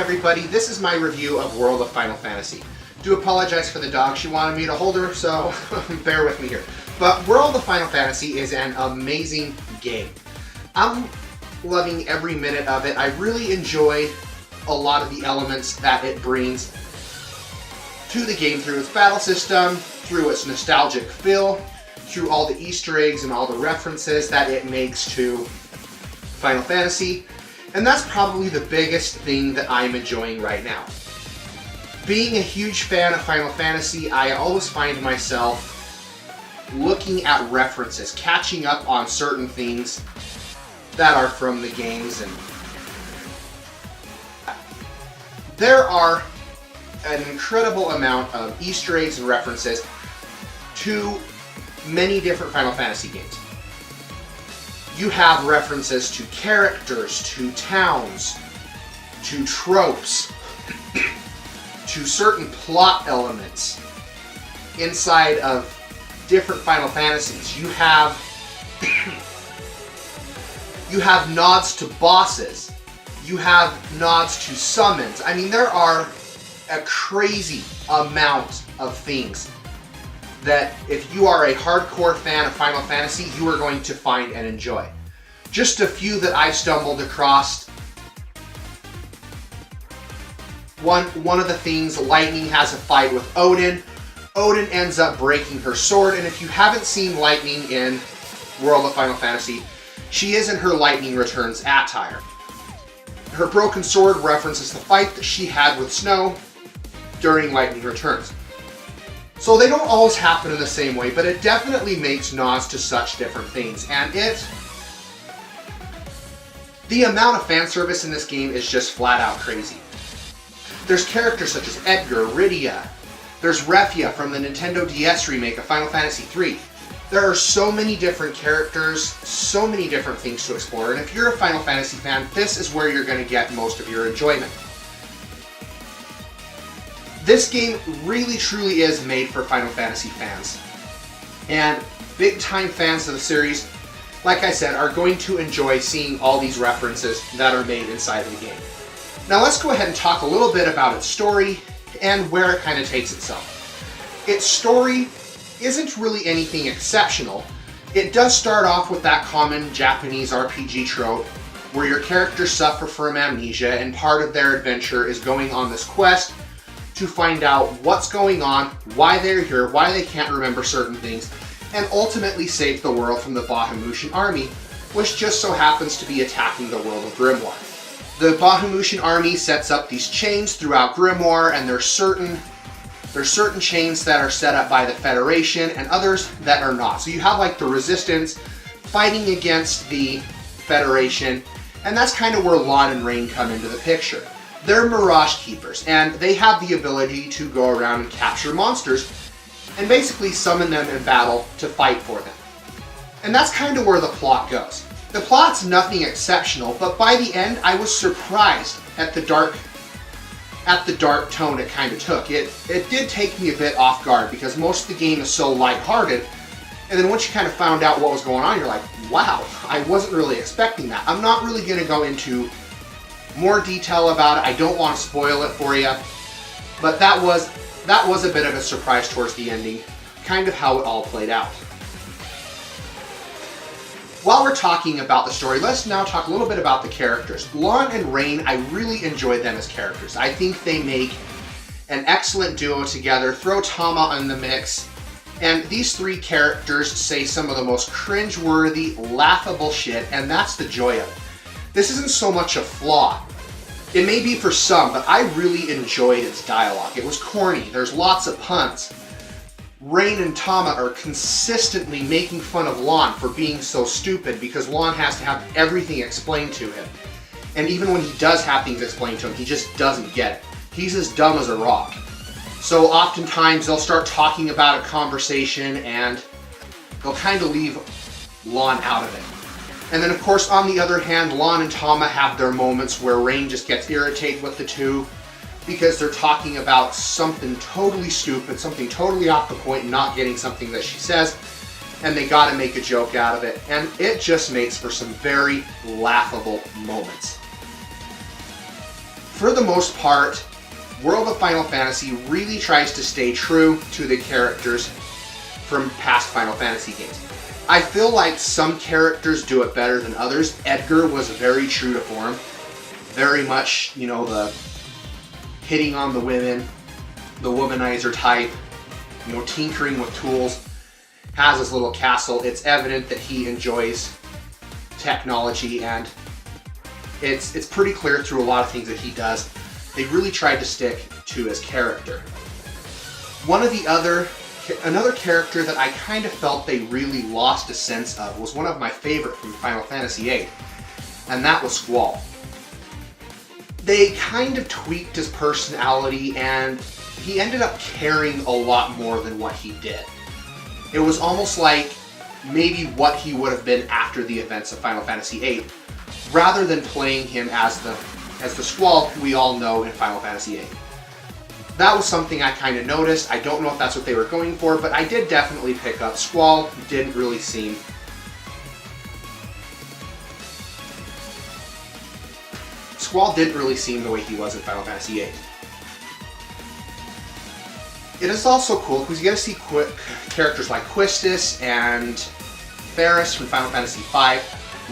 everybody, this is my review of World of Final Fantasy. Do apologize for the dog, she wanted me to hold her, so bear with me here. But World of Final Fantasy is an amazing game. I'm loving every minute of it. I really enjoyed a lot of the elements that it brings to the game through its battle system, through its nostalgic feel, through all the Easter eggs and all the references that it makes to Final Fantasy. And that's probably the biggest thing that I'm enjoying right now. Being a huge fan of Final Fantasy, I always find myself looking at references, catching up on certain things that are from the games, and there are an incredible amount of Easter eggs and references to many different Final Fantasy games. You have references to characters, to towns, to tropes, to certain plot elements inside of different Final Fantasies. You have nods to bosses. You have nods to summons. I mean, there are a crazy amount of things that if you are a hardcore fan of Final Fantasy, you are going to find and enjoy. Just a few that I stumbled across. One of the things, Lightning has a fight with Odin. Odin ends up breaking her sword, and if you haven't seen Lightning in World of Final Fantasy, she is in her Lightning Returns attire. Her broken sword references the fight that she had with Snow during Lightning Returns. So they don't always happen in the same way, but it definitely makes nods to such different things. And the amount of fan service in this game is just flat out crazy. There's characters such as Edgar, Rydia. There's Refia from the Nintendo DS remake of Final Fantasy III. There are so many different characters, so many different things to explore, and if you're a Final Fantasy fan, this is where you're going to get most of your enjoyment. This game really truly is made for Final Fantasy fans. And big time fans of the series, like I said, are going to enjoy seeing all these references that are made inside of the game. Now let's go ahead and talk a little bit about its story and where it kind of takes itself. Its story isn't really anything exceptional. It does start off with that common Japanese RPG trope where your characters suffer from amnesia and part of their adventure is going on this quest to find out what's going on, why they're here, why they can't remember certain things, and ultimately save the world from the Bahamutian army, which just so happens to be attacking the world of Grimoire. The Bahamutian army sets up these chains throughout Grimoire, and there's certain chains that are set up by the Federation and others that are not. So you have like the Resistance fighting against the Federation, and that's kind of where Lann and Rain come into the picture. They're Mirage Keepers, and they have the ability to go around and capture monsters and basically summon them in battle to fight for them. And that's kind of where the plot goes. The plot's nothing exceptional, but by the end I was surprised at the dark tone it kind of took. It did take me a bit off guard because most of the game is so lighthearted, and then once you kind of found out what was going on, you're like, wow, I wasn't really expecting that. I'm not really going to go into more detail about it. I don't want to spoil it for you, but that was a bit of a surprise towards the ending, kind of how it all played out. While we're talking about the story, let's now talk a little bit about the characters. Lann and Rain, I really enjoyed them as characters. I think they make an excellent duo together. Throw Tama in the mix, and these three characters say some of the most cringe-worthy, laughable shit, and that's the joy of it. This isn't so much a flaw. It may be for some, but I really enjoyed its dialogue. It was corny. There's lots of puns. Rain and Tama are consistently making fun of Lann for being so stupid because Lann has to have everything explained to him. And even when he does have things explained to him, he just doesn't get it. He's as dumb as a rock. So oftentimes they'll start talking about a conversation and they'll kind of leave Lann out of it. And then of course on the other hand, Lann and Tama have their moments where Rain just gets irritated with the two because they're talking about something totally stupid, something totally off the point, and not getting something that she says, and they gotta make a joke out of it, and it just makes for some very laughable moments. For the most part, World of Final Fantasy really tries to stay true to the characters from past Final Fantasy games. I feel like some characters do it better than others. Edgar was very true to form. Very much, you know, the hitting on the women, the womanizer type, you know, tinkering with tools, has his little castle. It's evident that he enjoys technology, and it's pretty clear through a lot of things that he does. They really tried to stick to his character. Another character that I kind of felt they really lost a sense of was one of my favorite from Final Fantasy VIII, and that was Squall. They kind of tweaked his personality, and he ended up caring a lot more than what he did. It was almost like maybe what he would have been after the events of Final Fantasy VIII, rather than playing him as the Squall we all know in Final Fantasy VIII. That was something I kind of noticed. I don't know if that's what they were going for, but I did definitely pick up Squall didn't really seem the way he was in Final Fantasy VIII. It is also cool because you get to see characters like Quistis and Faris from Final Fantasy V,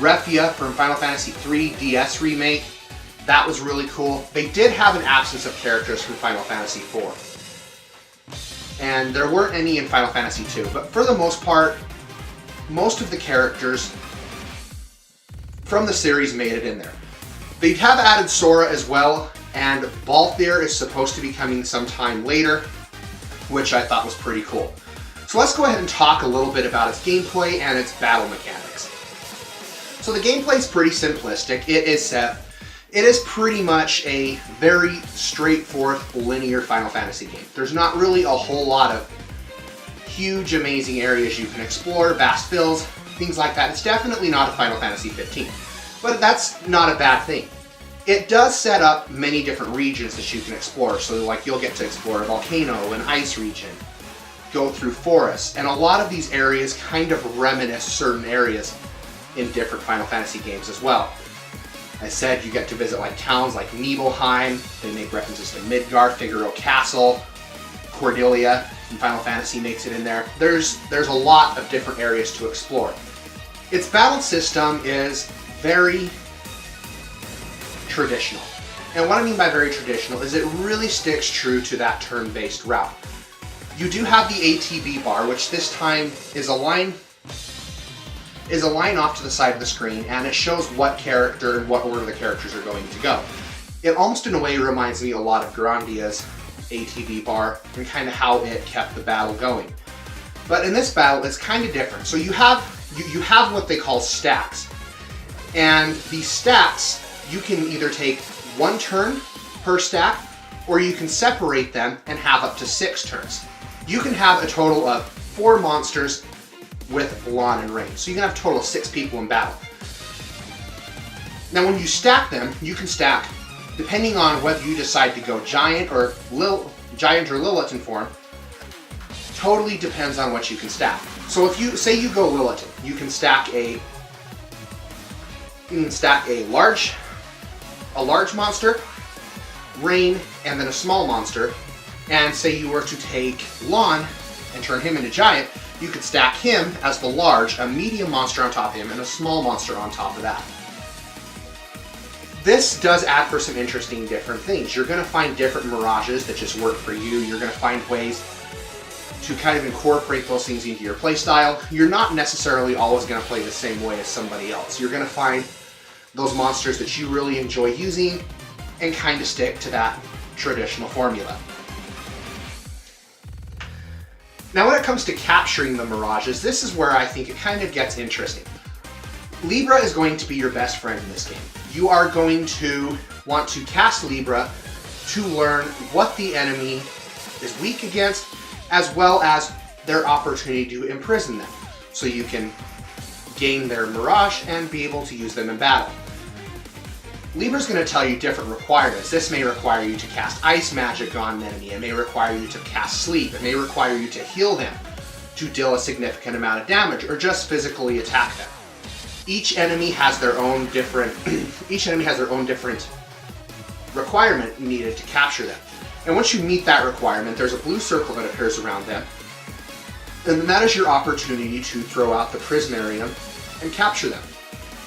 Refia from Final Fantasy III DS Remake. That was really cool. They did have an absence of characters from Final Fantasy IV. And there weren't any in Final Fantasy II, but for the most part, most of the characters from the series made it in there. They have added Sora as well, and Balthier is supposed to be coming sometime later, which I thought was pretty cool. So let's go ahead and talk a little bit about its gameplay and its battle mechanics. So the gameplay is pretty simplistic. It is pretty much a very straightforward linear Final Fantasy game. There's not really a whole lot of huge, amazing areas you can explore, vast fills, things like that. It's definitely not a Final Fantasy 15, but that's not a bad thing. It does set up many different regions that you can explore. So like you'll get to explore a volcano, an ice region, go through forests, and a lot of these areas kind of reminisce certain areas in different Final Fantasy games as well. I said you get to visit like towns like Nibelheim. They make references to Midgar, Figaro Castle, Cordelia from Final Fantasy makes it in there. There's a lot of different areas to explore. Its battle system is very traditional. And what I mean by very traditional is it really sticks true to that turn-based route. You do have the ATB bar, which this time is a line off to the side of the screen, and it shows what character and what order the characters are going to go. It almost in a way reminds me a lot of Grandia's ATB bar and kind of how it kept the battle going. But in this battle, it's kind of different. So you have what they call stacks. And these stacks, you can either take one turn per stack, or you can separate them and have up to 6 turns. You can have a total of 4 monsters with Lann and Rain. So you can have a total of 6 people in battle. Now when you stack them, you can stack, depending on whether you decide to go Giant or Lilliton form, totally depends on what you can stack. So if you say you go Lilliton, you can stack a large monster, Rain, and then a small monster. And say you were to take Lann and turn him into Giant, you could stack him as the large, a medium monster on top of him, and a small monster on top of that. This does add for some interesting different things. You're going to find different mirages that just work for you. You're going to find ways to kind of incorporate those things into your playstyle. You're not necessarily always going to play the same way as somebody else. You're going to find those monsters that you really enjoy using and kind of stick to that traditional formula. Now when it comes to capturing the mirages, this is where I think it kind of gets interesting. Libra is going to be your best friend in this game. You are going to want to cast Libra to learn what the enemy is weak against, as well as their opportunity to imprison them, so you can gain their mirage and be able to use them in battle. Libra's going to tell you different requirements. This may require you to cast ice magic on an enemy. It may require you to cast sleep. It may require you to heal them to deal a significant amount of damage, or just physically attack them. Each enemy has their own different requirement needed to capture them. And once you meet that requirement, there's a blue circle that appears around them. And that is your opportunity to throw out the Prismarium and capture them.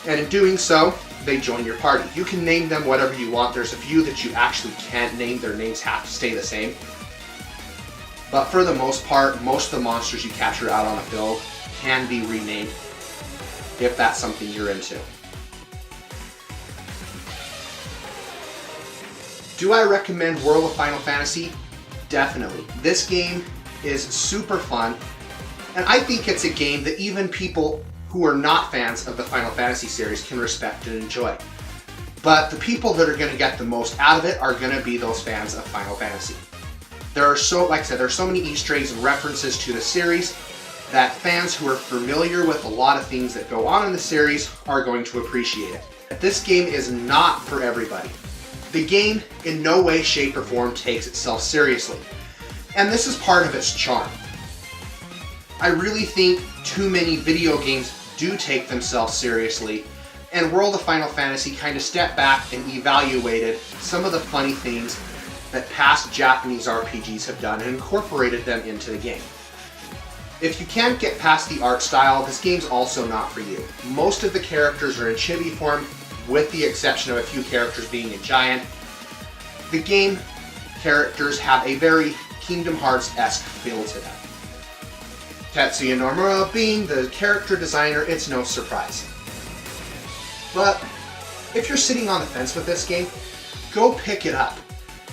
And in doing so, they join your party. You can name them whatever you want. There's a few that you actually can't name. Their names have to stay the same. But for the most part, most of the monsters you capture out on a build can be renamed if that's something you're into. Do I recommend World of Final Fantasy? Definitely. This game is super fun, and I think it's a game that even people who are not fans of the Final Fantasy series can respect and enjoy. But the people that are going to get the most out of it are going to be those fans of Final Fantasy. There are like I said, there are so many Easter eggs and references to the series that fans who are familiar with a lot of things that go on in the series are going to appreciate it. This game is not for everybody. The game in no way, shape, or form takes itself seriously. And this is part of its charm. I really think too many video games do take themselves seriously, and World of Final Fantasy kind of stepped back and evaluated some of the funny things that past Japanese RPGs have done and incorporated them into the game. If you can't get past the art style, this game's also not for you. Most of the characters are in chibi form, with the exception of a few characters being in giant. The game characters have a very Kingdom Hearts-esque feel to them. Tetsuya Nomura being the character designer, it's no surprise. But if you're sitting on the fence with this game, go pick it up.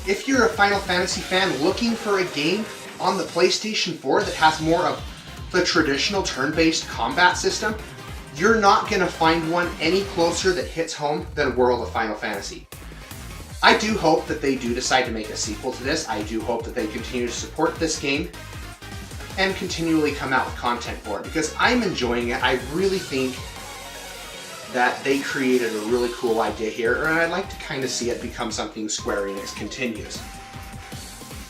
If you're a Final Fantasy fan looking for a game on the PlayStation 4 that has more of the traditional turn-based combat system, you're not going to find one any closer that hits home than World of Final Fantasy. I do hope that they do decide to make a sequel to this. I do hope that they continue to support this game and continually come out with content for it, because I'm enjoying it. I really think that they created a really cool idea here, and I'd like to kind of see it become something Square Enix continues.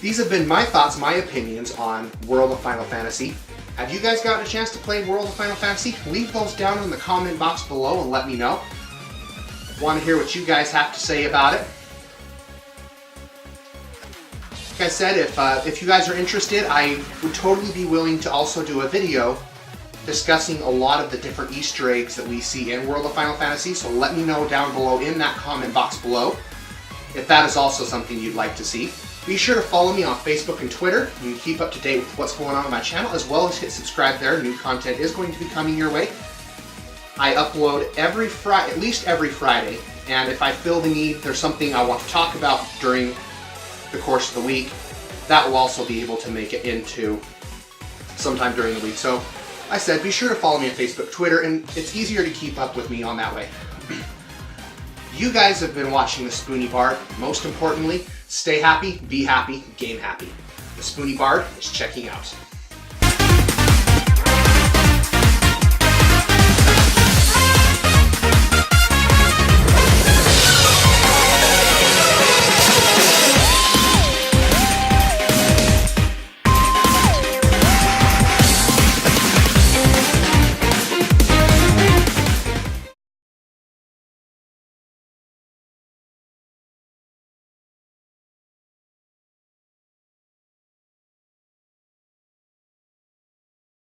These have been my thoughts, my opinions on World of Final Fantasy. Have you guys gotten a chance to play World of Final Fantasy? Leave those down in the comment box below and let me know. Want to hear what you guys have to say about it. Like I said, if you guys are interested, I would totally be willing to also do a video discussing a lot of the different Easter eggs that we see in World of Final Fantasy, so let me know down below in that comment box below if that is also something you'd like to see. Be sure to follow me on Facebook and Twitter. You can keep up to date with what's going on my channel, as well as hit subscribe there. New content is going to be coming your way. I upload at least every Friday, and if I feel the need, there's something I want to talk about during the course of the week, that will also be able to make it into sometime during the week. So I said, be sure to follow me on Facebook, Twitter, and it's easier to keep up with me on that way. You guys have been watching the Spoony Bard. Most importantly, stay happy, be happy, game happy. The Spoony Bard is checking out.